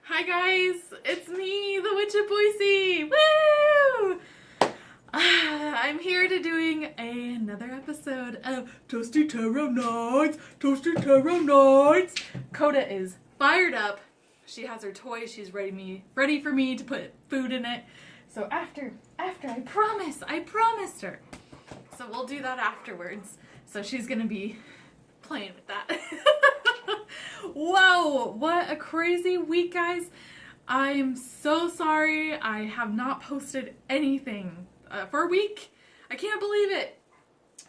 Hi guys, it's me, the Witch of Boise. Woo! I'm here to doing another episode of Toasty Tarot Nights. Toasty Tarot Nights. Coda is fired up. She has her toy. She's ready for me to put food in it. So after I promised her. So we'll do that afterwards. So she's gonna be playing with that. Wow, what a crazy week, guys. I'm so sorry I have not posted anything for a week. I can't believe it.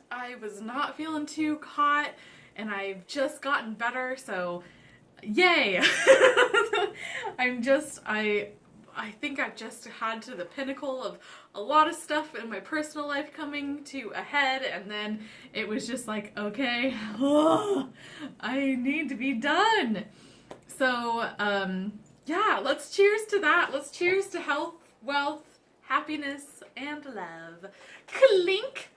I was not feeling too hot and I've just gotten better, so yay. I think I've just had to the pinnacle of a lot of stuff in my personal life coming to a head, and then it was just like, okay, I need to be done. So, yeah, let's cheers to that. Let's cheers to health, wealth, happiness, and love. Clink!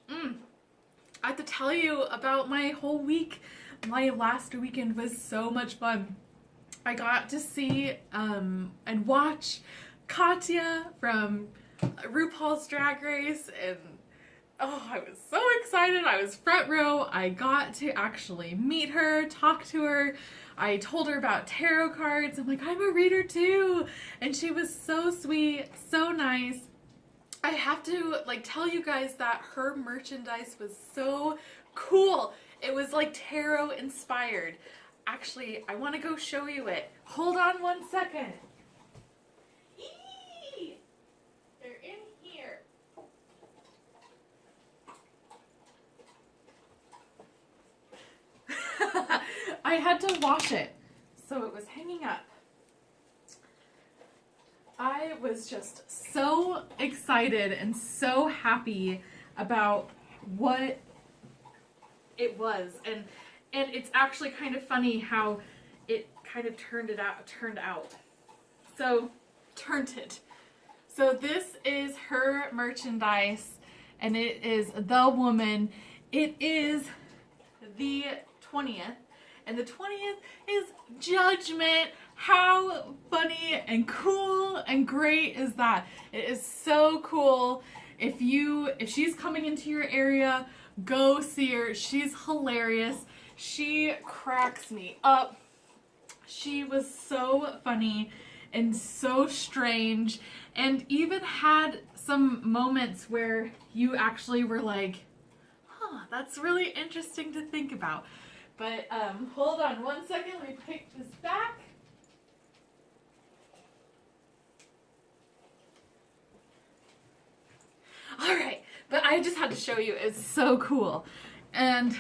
I have to tell you about my whole week. My last weekend was so much fun. I got to see and watch Katya from RuPaul's Drag Race, and oh, I was so excited. I was front row. I got to actually meet her, talk to her. I told her about tarot cards. I'm like, I'm a reader too. And she was so sweet, so nice. I have to tell you guys that her merchandise was so cool. It was like tarot inspired. Actually, I want to go show you it. Hold on one second. Eee! They're in here. I had to wash it, so it was hanging up. I was just so excited and so happy about what it was, and it's actually kind of funny how it kind of turned out. So this is her merchandise, and it is the woman. It is the 20th, and the 20th is Judgment. How funny and cool and great is that? It is so cool. If she's coming into your area, go see her. She's hilarious. She cracks me up. She was so funny and so strange, and even had some moments where you actually were like, huh, that's really interesting to think about. But hold on one second, let me pick this back. Alright, but I just had to show you. It's so cool. And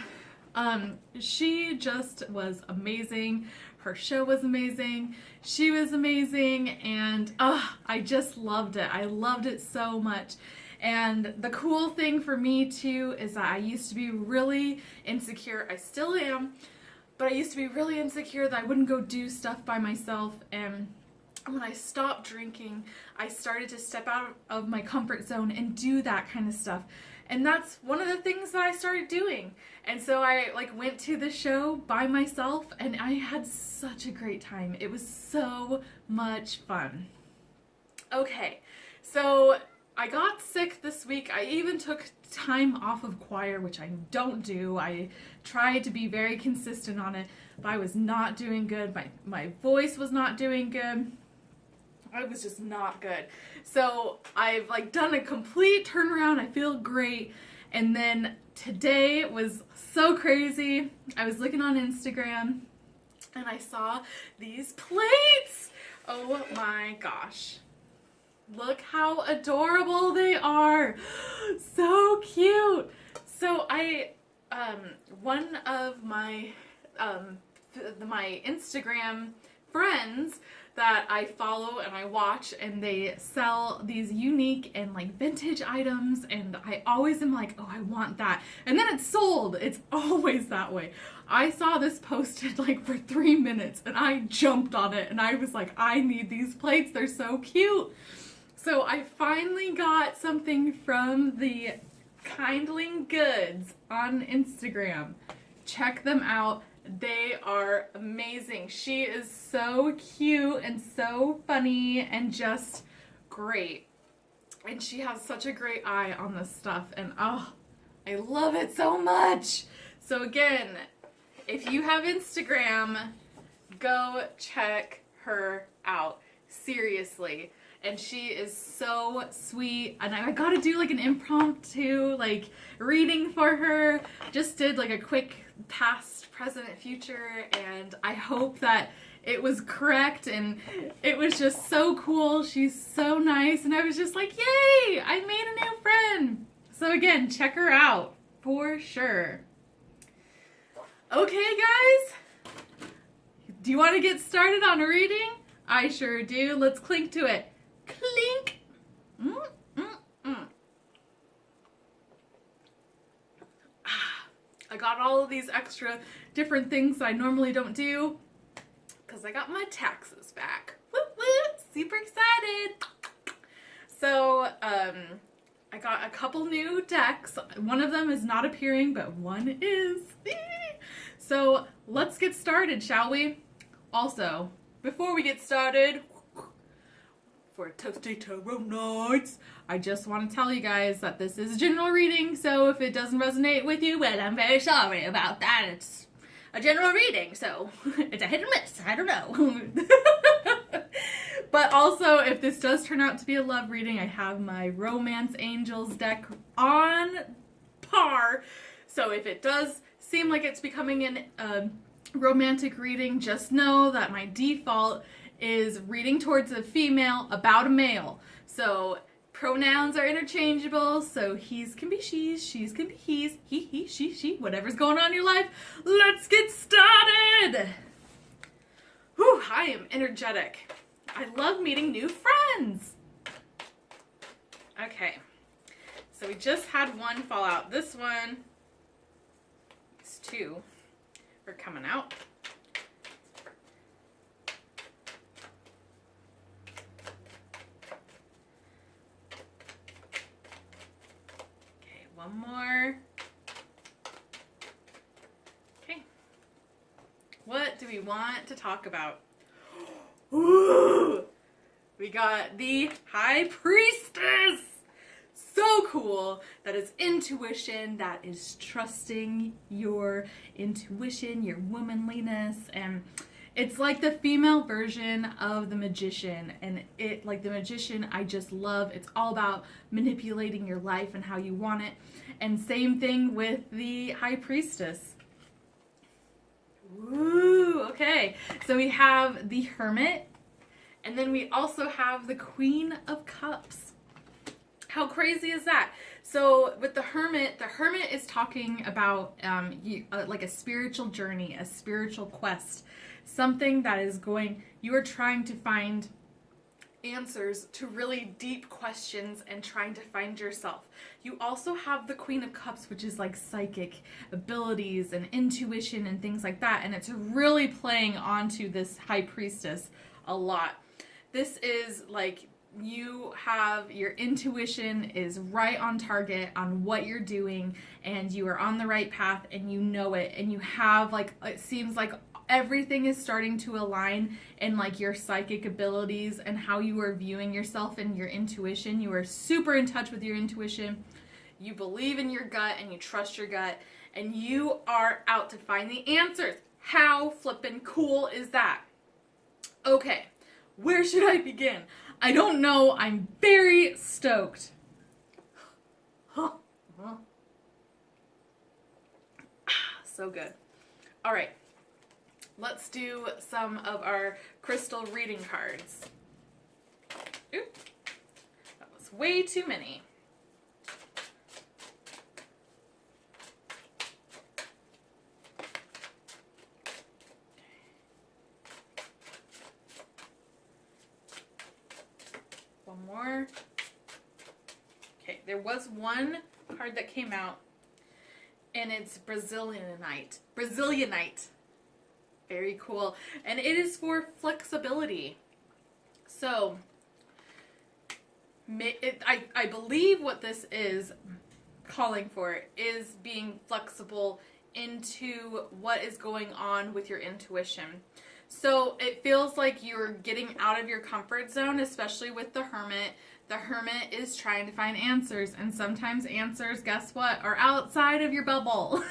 she just was amazing. Her show was amazing. She was amazing. And I just loved it. I loved it so much. And the cool thing for me too is that I used to be really insecure. I still am. But I used to be really insecure that I wouldn't go do stuff by myself. And when I stopped drinking, I started to step out of my comfort zone and do that kind of stuff. And that's one of the things that I started doing. And so I went to the show by myself, and I had such a great time. It was so much fun. Okay, so I got sick this week. I even took time off of choir, which I don't do. I tried to be very consistent on it, but I was not doing good. My voice was not doing good. I was just not good. So I've done a complete turnaround. I feel great. And then today was so crazy. I was looking on Instagram and I saw these plates. Oh my gosh. Look how adorable they are. So cute. So one of my my Instagram friends that I follow and I watch, and they sell these unique and vintage items, and I always am like, oh, I want that, and then it's sold. It's always that way. I saw this posted for 3 minutes and I jumped on it, and I was like, I need these plates, they're so cute. So I finally got something from the Kindling Goods on Instagram. Check them out. They are amazing. She is so cute and so funny and just great. And she has such a great eye on this stuff. And oh, I love it so much. So again, if you have Instagram, go check her out. Seriously. And she is so sweet. And I got to do like an impromptu like reading for her. Just did like a quick past, present, future. And I hope that it was correct. And it was just so cool. She's so nice. And I was just like, yay! I made a new friend. So again, check her out for sure. Okay, guys. Do you want to get started on reading? I sure do. Let's clink to it. Clink. I got all of these extra different things that I normally don't do because I got my taxes back. Whoop, whoop. Super excited. So, I got a couple new decks. One of them is not appearing, but one is. So let's get started, shall we? Also, before we get started, for Toasty Tarot Nights, I just want to tell you guys that this is a general reading, so if it doesn't resonate with you, well, I'm very sorry about that. It's a general reading, so it's a hit or miss. I don't know. But also, if this does turn out to be a love reading, I have my Romance Angels deck on par. So if it does seem like it's becoming a romantic reading, just know that my default is reading towards a female about a male. So pronouns are interchangeable, so he's can be she's can be he's, he, she, whatever's going on in your life. Let's get started! Whew, I am energetic. I love meeting new friends. Okay, so we just had one fall out. This one, these two are coming out. Okay, one more. Okay, what do we want to talk about? Ooh, we got the High Priestess. So cool. That is intuition. That is trusting your intuition, your womanliness, and it's like the female version of the Magician. And it, like the Magician, I just love. It's all about manipulating your life and how you want it. And same thing with the High Priestess. Woo, okay. So we have the Hermit, and then we also have the Queen of Cups. How crazy is that? So with the Hermit is talking about like a spiritual journey, a spiritual quest, something that is you are trying to find answers to really deep questions and trying to find yourself. You also have the Queen of Cups, which is like psychic abilities and intuition and things like that, and it's really playing onto this High Priestess a lot. This is like you have your intuition is right on target on what you're doing, and you are on the right path, and you know it, and you have like, it seems like everything is starting to align in like your psychic abilities and how you are viewing yourself and your intuition. You are super in touch with your intuition. You believe in your gut and you trust your gut, and you are out to find the answers. How flippin' cool is that? Okay, where should I begin? I don't know. I'm very stoked. So good. All right. Let's do some of our crystal reading cards. Oop. That was way too many. One more. Okay, there was one card that came out, and it's Brazilianite. Brazilianite. Very cool. And it is for flexibility. So, I believe what this is calling for is being flexible into what is going on with your intuition. So it feels like you're getting out of your comfort zone, especially with the Hermit. The Hermit is trying to find answers, and sometimes answers, guess what, are outside of your bubble.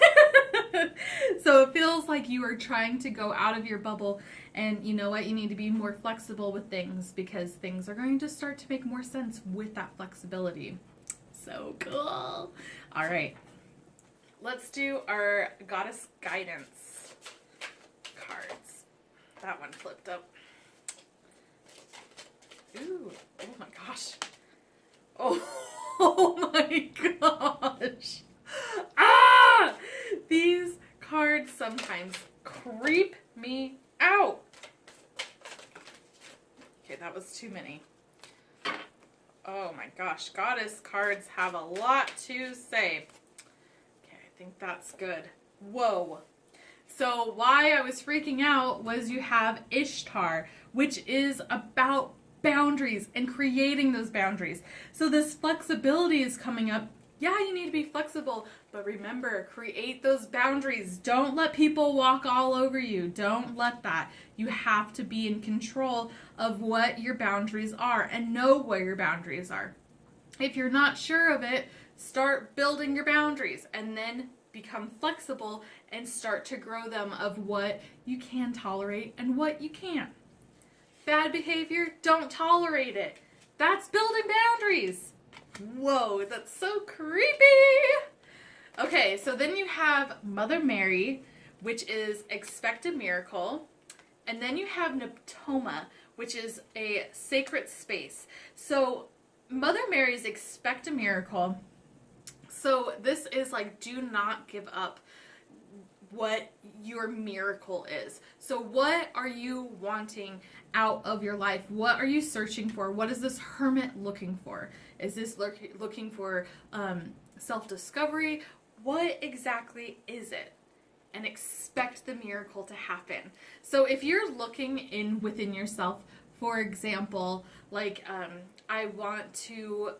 So it feels like you are trying to go out of your bubble, and you know what, you need to be more flexible with things, because things are going to start to make more sense with that flexibility. So cool. All right, let's do our Goddess Guidance cards. That one flipped up. Ooh, oh my gosh. Oh my gosh. Ah! These cards sometimes creep me out. Okay, that was too many. Oh my gosh, Goddess cards have a lot to say. Okay, I think that's good. Whoa. So why I was freaking out was you have Ishtar, which is about boundaries and creating those boundaries. So this flexibility is coming up. Yeah, you need to be flexible, but remember, create those boundaries. Don't let people walk all over you. Don't let that. You have to be in control of what your boundaries are and know where your boundaries are. If you're not sure of it, start building your boundaries and then become flexible and start to grow them of what you can tolerate and what you can't. Bad behavior, don't tolerate it. That's building boundaries. Whoa, that's so creepy. Okay, so then you have Mother Mary, which is expect a miracle. And then you have Neptoma, which is a sacred space. So Mother Mary's expect a miracle. So this is like, do not give up what your miracle is. So what are you wanting out of your life? What are you searching for? What is this Hermit looking for? Is this looking for self-discovery? What exactly is it? And expect the miracle to happen. So if you're looking within yourself, for example, like I want to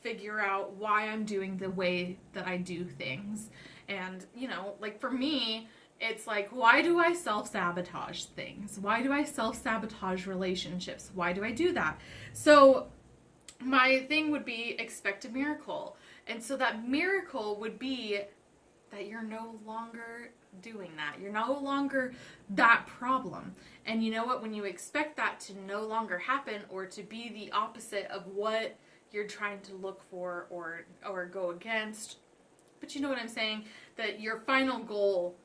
figure out why I'm doing the way that I do things. And, you know, like for me, it's like, why do I self-sabotage things? Why do I self-sabotage relationships? Why do I do that? So my thing would be expect a miracle. And so that miracle would be that you're no longer doing that. You're no longer that problem. And you know what? When you expect that to no longer happen or to be the opposite of what you're trying to look for or go against, but you know what I'm saying? That your final goal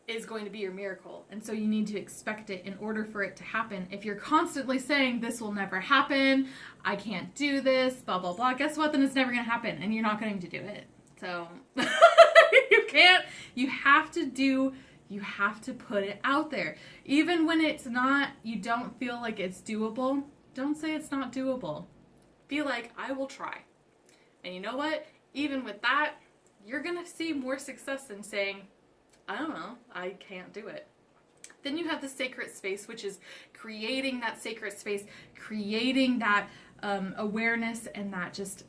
is going to be your miracle. And so you need to expect it in order for it to happen. If you're constantly saying, this will never happen, I can't do this, blah, blah, blah, guess what? Then it's never going to happen and you're not going to do it. So you can't, you have to put it out there. Even when it's not, you don't feel like it's doable, don't say it's not doable. Be like, I will try. And you know what? Even with that, you're going to see more success than saying, I don't know, I can't do it. Then you have the sacred space, which is creating that sacred space, creating that awareness and that just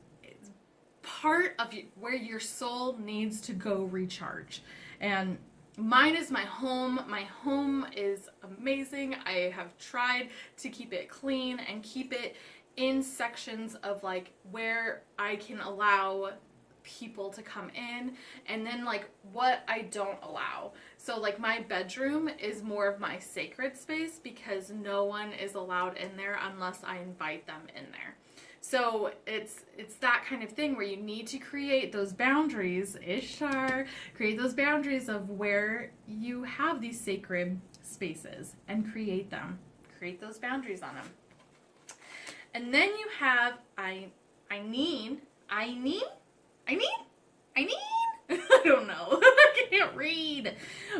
part of you, where your soul needs to go recharge. And mine is my home. My home is amazing. I have tried to keep it clean and keep it in sections of like where I can allow people to come in, and then like what I don't allow. So like my bedroom is more of my sacred space because no one is allowed in there unless I invite them in there. So it's that kind of thing where you need to create those boundaries, Ishtar, create those boundaries of where you have these sacred spaces and create them. Create those boundaries on them. And then you have I don't know. I can't read.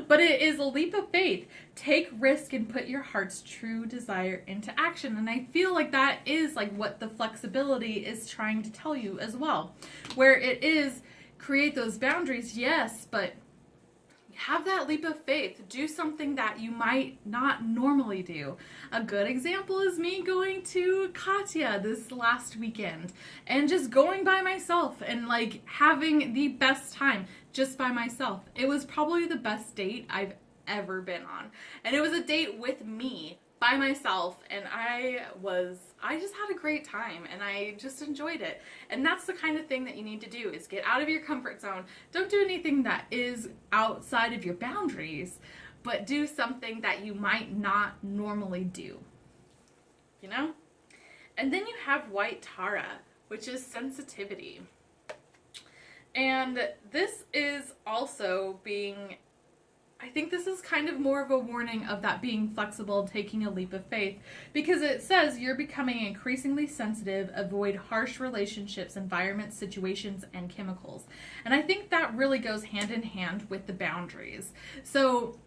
But it is a leap of faith. Take risk and put your heart's true desire into action. And I feel like that is like what the flexibility is trying to tell you as well. Where it is create those boundaries, yes, but you have that leap of faith. Do something that you might not normally do. A good example is me going to Katya this last weekend and just going by myself and like having the best time just by myself. It was probably the best date I've ever been on. And it was a date with me by myself, and I just had a great time, and I just enjoyed it. And that's the kind of thing that you need to do, is get out of your comfort zone. Don't do anything that is outside of your boundaries, but do something that you might not normally do. You know? And then you have White Tara, which is sensitivity. And this is also being, I think this is kind of more of a warning of that being flexible, taking a leap of faith, because it says you're becoming increasingly sensitive, avoid harsh relationships, environments, situations, and chemicals. And I think that really goes hand in hand with the boundaries. So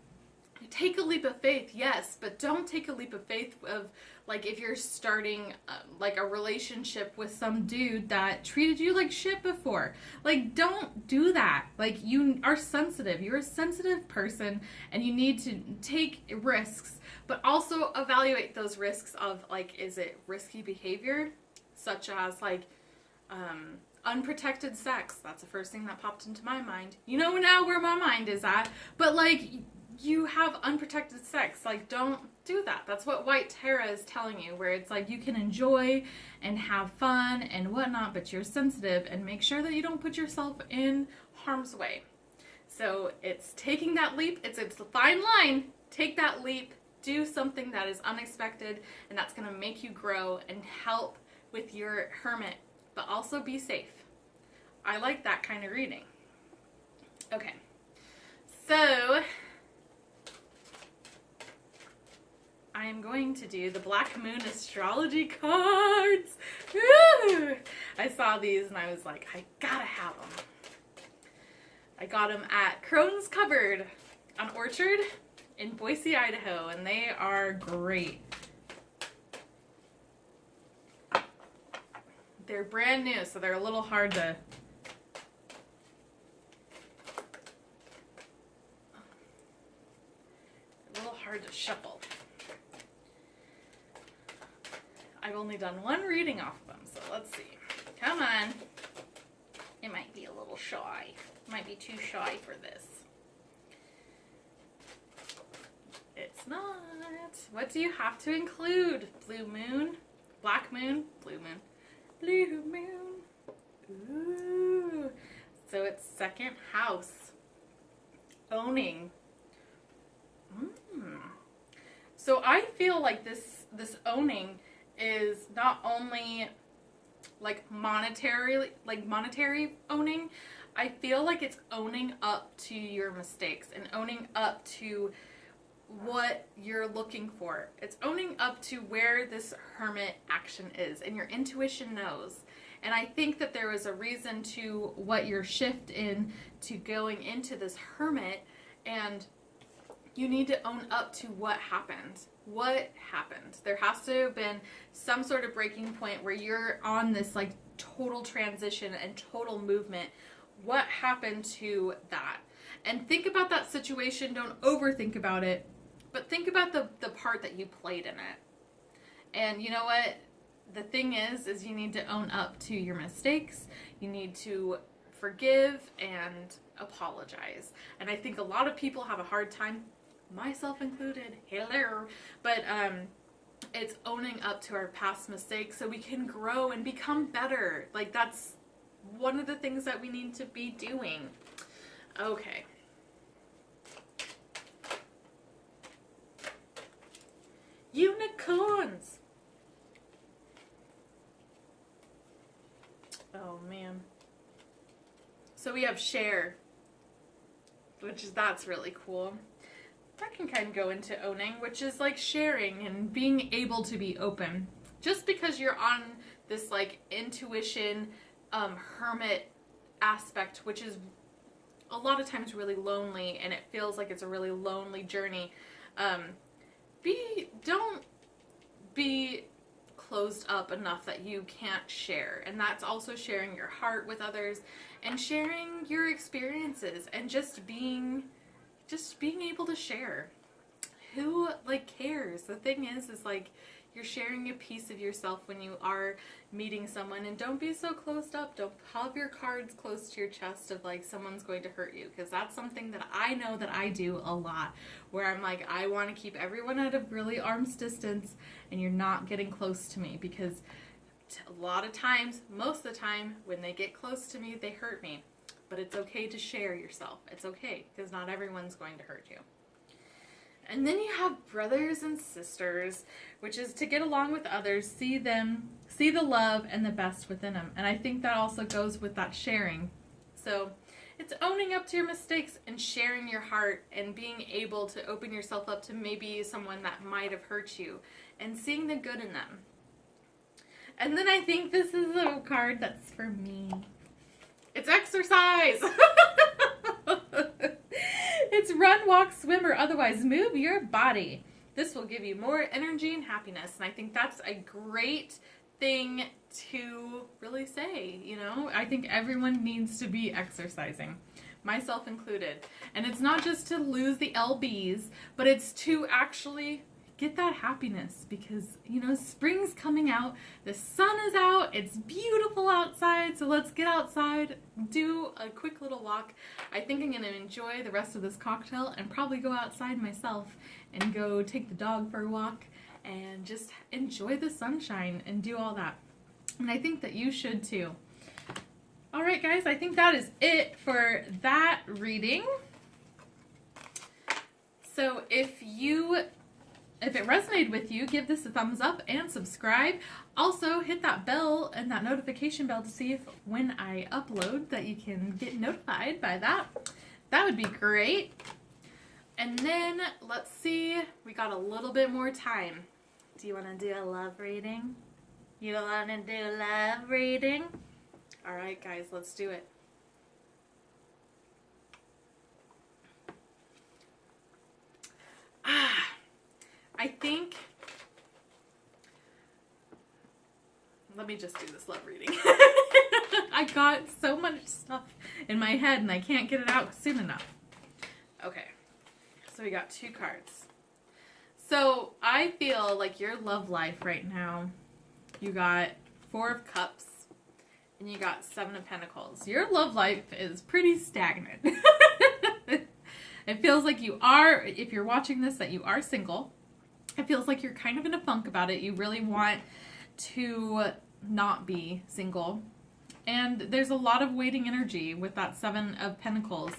take a leap of faith, yes, but don't take a leap of faith of, like, if you're starting like a relationship with some dude that treated you like shit before. Like, don't do that. Like, you are sensitive. You're a sensitive person, and you need to take risks, but also evaluate those risks of, like, is it risky behavior, such as, like, unprotected sex. That's the first thing that popped into my mind. You know now where my mind is at, but, like, you have unprotected sex. Like, don't do that. That's what White Tara is telling you, where it's like you can enjoy and have fun and whatnot, but you're sensitive, and make sure that you don't put yourself in harm's way. So it's taking that leap. It's a fine line. Take that leap. Do something that is unexpected, and that's going to make you grow and help with your hermit, but also be safe. I like that kind of reading. Okay. So I am going to do the Black Moon Astrology cards. Woo! I saw these and I was like, I gotta have them. I got them at Crone's Cupboard on Orchard in Boise, Idaho, and they are great. They're brand new, so they're a little hard to shuffle. I've only done one reading off of them, so let's see. Come on. It might be a little shy. It might be too shy for this. It's not. What do you have to include? Blue moon? Black moon? Blue moon. Blue moon. Ooh. So it's second house. Owning. So I feel like this owning is not only like monetary owning. I feel like it's owning up to your mistakes and owning up to what you're looking for. It's owning up to where this hermit action is, and your intuition knows. And I think that there was a reason to what your shift in to going into this hermit, and you need to own up to what happened. What happened? There has to have been some sort of breaking point where you're on this like total transition and total movement. What happened to that? And think about that situation. Don't overthink about it, but think about the part that you played in it. And you know what? The thing is you need to own up to your mistakes. You need to forgive and apologize. And I think a lot of people have a hard time, myself included, hello, but it's owning up to our past mistakes so we can grow and become better. Like, that's one of the things that we need to be doing. Okay. Unicorns. Oh man. So we have share, that's really cool. That can kind of go into owning, which is like sharing and being able to be open. Just because you're on this like intuition, hermit aspect, which is a lot of times really lonely, and it feels like it's a really lonely journey. Don't be closed up enough that you can't share. And that's also sharing your heart with others and sharing your experiences and just being just being able to share. Who like cares? The thing is like you're sharing a piece of yourself when you are meeting someone, and don't be so closed up. Don't have your cards close to your chest of like someone's going to hurt you, because that's something that I know that I do a lot, where I'm like, I want to keep everyone at a really arm's distance and you're not getting close to me, because a lot of times, most of the time, when they get close to me, they hurt me. But it's okay to share yourself. It's okay, because not everyone's going to hurt you. And then you have brothers and sisters, which is to get along with others, see the love and the best within them. And I think that also goes with that sharing. So it's owning up to your mistakes and sharing your heart and being able to open yourself up to maybe someone that might have hurt you and seeing the good in them. And then I think this is a card that's for me. It's exercise! It's run, walk, swim, or otherwise move your body. This will give you more energy and happiness. And I think that's a great thing to really say, you know? I think everyone needs to be exercising, myself included. And it's not just to lose the lbs, but it's to actually get that happiness, because, you know, spring's coming out, the sun is out, it's beautiful outside, so let's get outside, do a quick little walk. I think I'm going to enjoy the rest of this cocktail and probably go outside myself and go take the dog for a walk and just enjoy the sunshine and do all that. And I think that you should too. Alright guys, I think that is it for that reading. So if it resonated with you, give this a thumbs up and subscribe. Also, hit that bell and that notification bell to see if when I upload that you can get notified by that. That would be great. And then, let's see, we got a little bit more time. Do you want to do a love reading? You want to do a love reading? Alright guys, let's do it. I think, let me just do this love reading. I got so much stuff in my head and I can't get it out soon enough. Okay, so we got 2 cards. So I feel like your love life right now, you got 4 of Cups and you got 7 of Pentacles. Your love life is pretty stagnant. It feels like you are, if you're watching this, that you are single. It feels like you're kind of in a funk about it. You really want to not be single. And there's a lot of waiting energy with that 7 of Pentacles.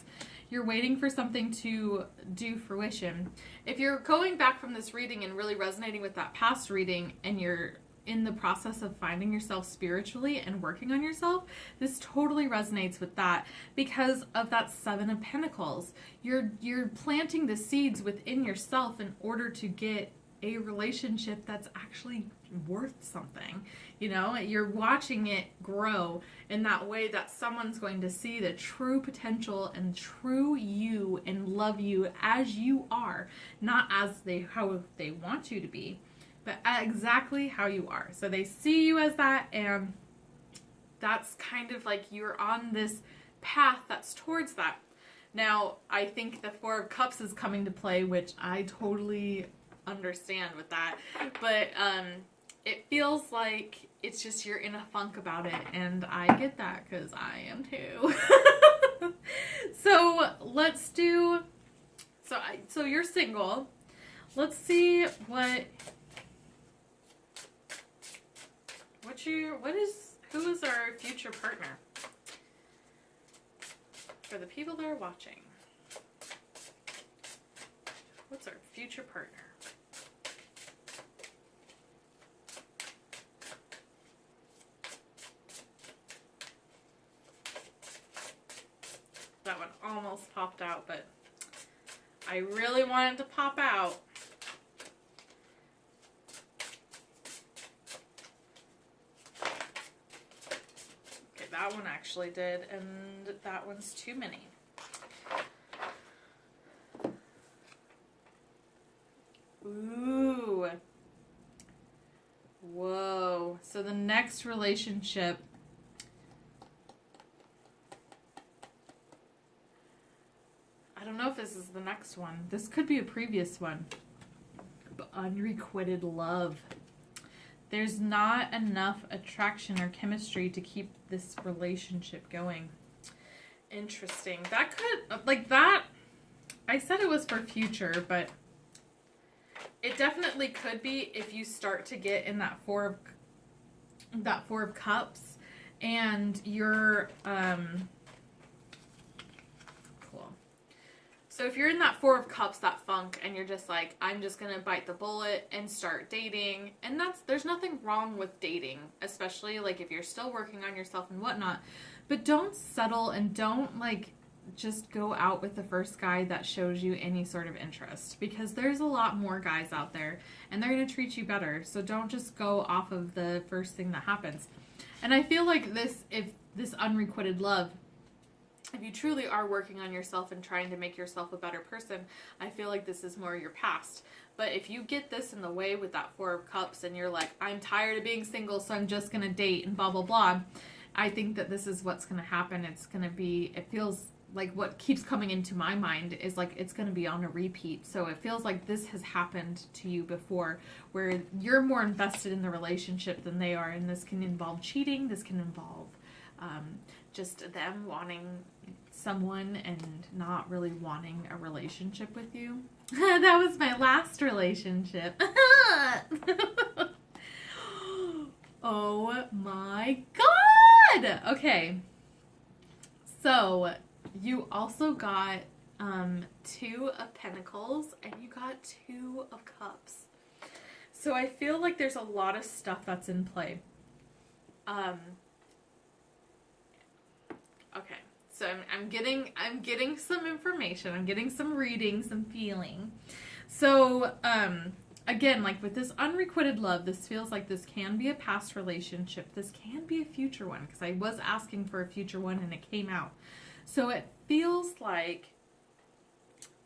You're waiting for something to do fruition. If you're going back from this reading and really resonating with that past reading, and you're in the process of finding yourself spiritually and working on yourself, this totally resonates with that because of that 7 of Pentacles. You're planting the seeds within yourself in order to get a relationship that's actually worth something. You know, you're watching it grow in that way that someone's going to see the true potential and true you and love you as you are, not as how they want you to be, but exactly how you are. So they see you as that, and that's kind of like you're on this path that's towards that. Now, I think the 4 of Cups is coming to play, which I totally understand with that, but it feels like it's just you're in a funk about it, and I get that because I am too. So let's do, so you're single. Let's see who is our future partner for the people that are watching. What's our future partner? That one almost popped out, but I really wanted to pop out. Okay, that one actually did, and that one's too many. Ooh. Whoa. So the next relationship, I don't know if this is the next next one. This could be a previous one. But unrequited love. There's not enough attraction or chemistry to keep this relationship going. Interesting. That could, like that, I said it was for future, but it definitely could be if you start to get in that four of cups and you're, cool. So if you're in that Four of Cups, that funk, and you're just like, I'm just going to bite the bullet and start dating. And there's nothing wrong with dating, especially like if you're still working on yourself and whatnot. But don't settle and don't like just go out with the first guy that shows you any sort of interest, because there's a lot more guys out there and they're going to treat you better. So don't just go off of the first thing that happens. And I feel like if this unrequited love, if you truly are working on yourself and trying to make yourself a better person, I feel like this is more your past. But if you get this in the way with that Four of Cups and you're like, I'm tired of being single, so I'm just going to date and blah, blah, blah, I think that this is what's going to happen. It's going to be, it feels like what keeps coming into my mind is like it's going to be on a repeat. So it feels like this has happened to you before, where you're more invested in the relationship than they are. And this can involve cheating. This can involve just them wanting someone and not really wanting a relationship with you. That was my last relationship. Oh my God. Okay. So you also got Two of Pentacles and you got Two of Cups. So I feel like there's a lot of stuff that's in play. Okay, so I'm getting some information. I'm getting some reading, some feeling. So again, like with this unrequited love, this feels like this can be a past relationship. This can be a future one, because I was asking for a future one and it came out. So it feels like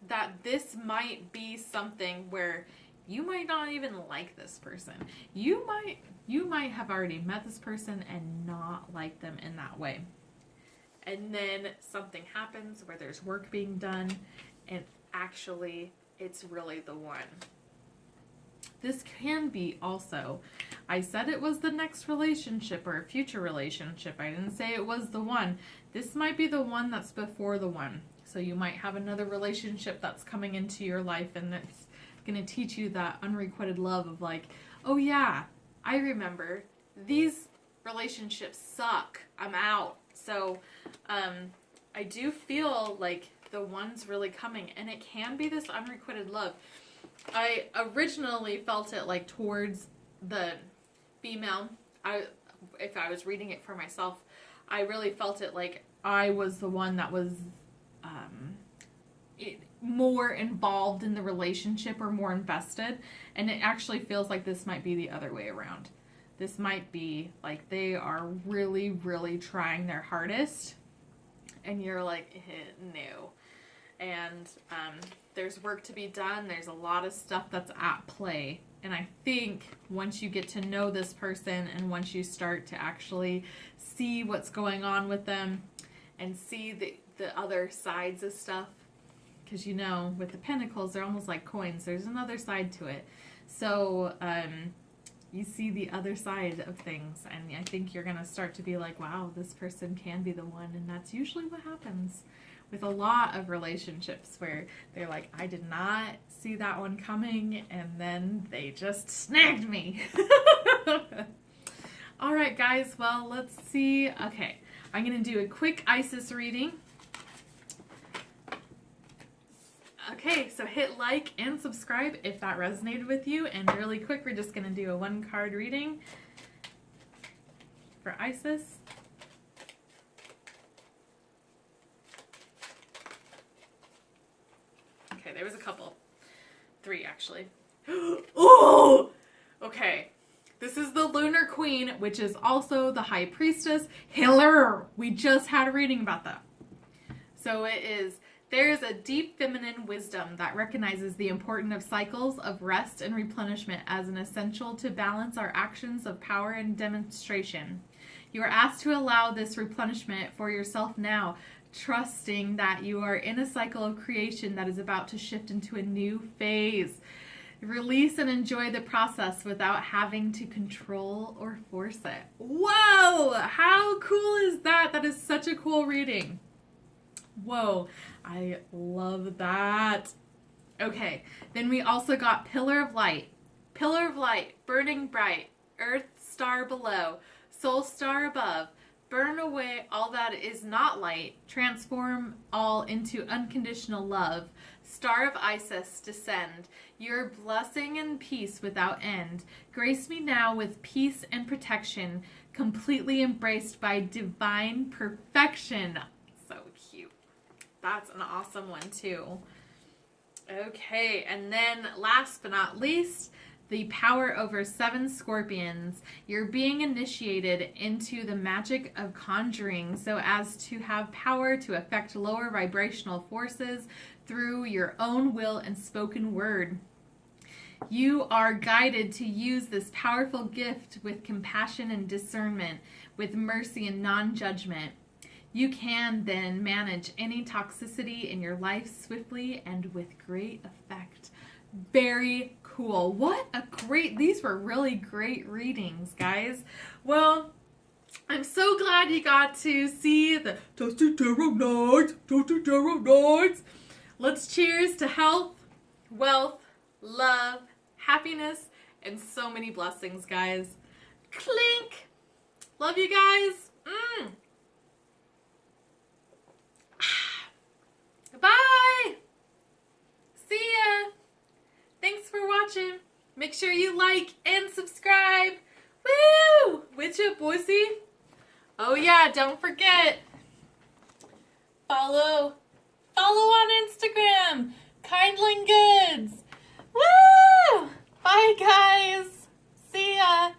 that this might be something where you might not even like this person. You might have already met this person and not like them in that way. And then something happens where there's work being done and actually it's really the one. This can be also, I said it was the next relationship or a future relationship. I didn't say it was the one. This might be the one that's before the one. So you might have another relationship that's coming into your life and that's going to teach you that unrequited love of like, oh yeah, I remember these relationships suck. I'm out. So I do feel like the one's really coming, and it can be this unrequited love. I originally felt it like towards the female. If I was reading it for myself, I really felt it like I was the one that was more involved in the relationship or more invested, and it actually feels like this might be the other way around. This might be like they are really, really trying their hardest, and you're like, no. And there's work to be done. There's a lot of stuff that's at play. And I think once you get to know this person and once you start to actually see what's going on with them and see the other sides of stuff, because you know, with the pentacles, they're almost like coins. There's another side to it. So you see the other side of things, and I think you're going to start to be like, wow, this person can be the one. And that's usually what happens with a lot of relationships, where they're like, I did not see that one coming, and then they just snagged me. All right, guys, well, let's see. Okay, I'm going to do a quick Isis reading. Okay, so hit like and subscribe if that resonated with you. And really quick, we're just going to do a 1-card reading for Isis. Okay, there was a couple. 3, actually. Oh! Okay. This is the Lunar Queen, which is also the High Priestess. Hello! We just had a reading about that. So it is, there is a deep feminine wisdom that recognizes the importance of cycles of rest and replenishment as an essential to balance our actions of power and demonstration. You are asked to allow this replenishment for yourself now trusting that you are in a cycle of creation that is about to shift into a new phase. Release and enjoy the process without having to control or force it. Whoa! How cool is that? That is such a cool reading. Whoa, I love that. Okay, then we also got Pillar of Light. Pillar of Light, burning bright, earth star below, soul star above. Burn away all that is not light, transform all into unconditional love. Star of Isis, descend, your blessing and peace without end. Grace me now with peace and protection, completely embraced by divine perfection. So cute. That's an awesome one too. Okay, and then last but not least, the power over 7 scorpions. You're being initiated into the magic of conjuring so as to have power to affect lower vibrational forces through your own will and spoken word. You are guided to use this powerful gift with compassion and discernment, with mercy and non-judgment. You can then manage any toxicity in your life swiftly and with great effect. Very cool. What a great, these were really great readings, guys. Well, I'm so glad you got to see the Toasty Tarot Nights. Toasty Tarot Nights. Let's cheers to health, wealth, love, happiness, and so many blessings, guys. Clink. Love you guys. Bye. See ya. Thanks for watching. Make sure you like and subscribe. Woo! Witcha Boise. Oh yeah, don't forget. Follow on Instagram. Kindling Goods. Woo! Bye guys. See ya.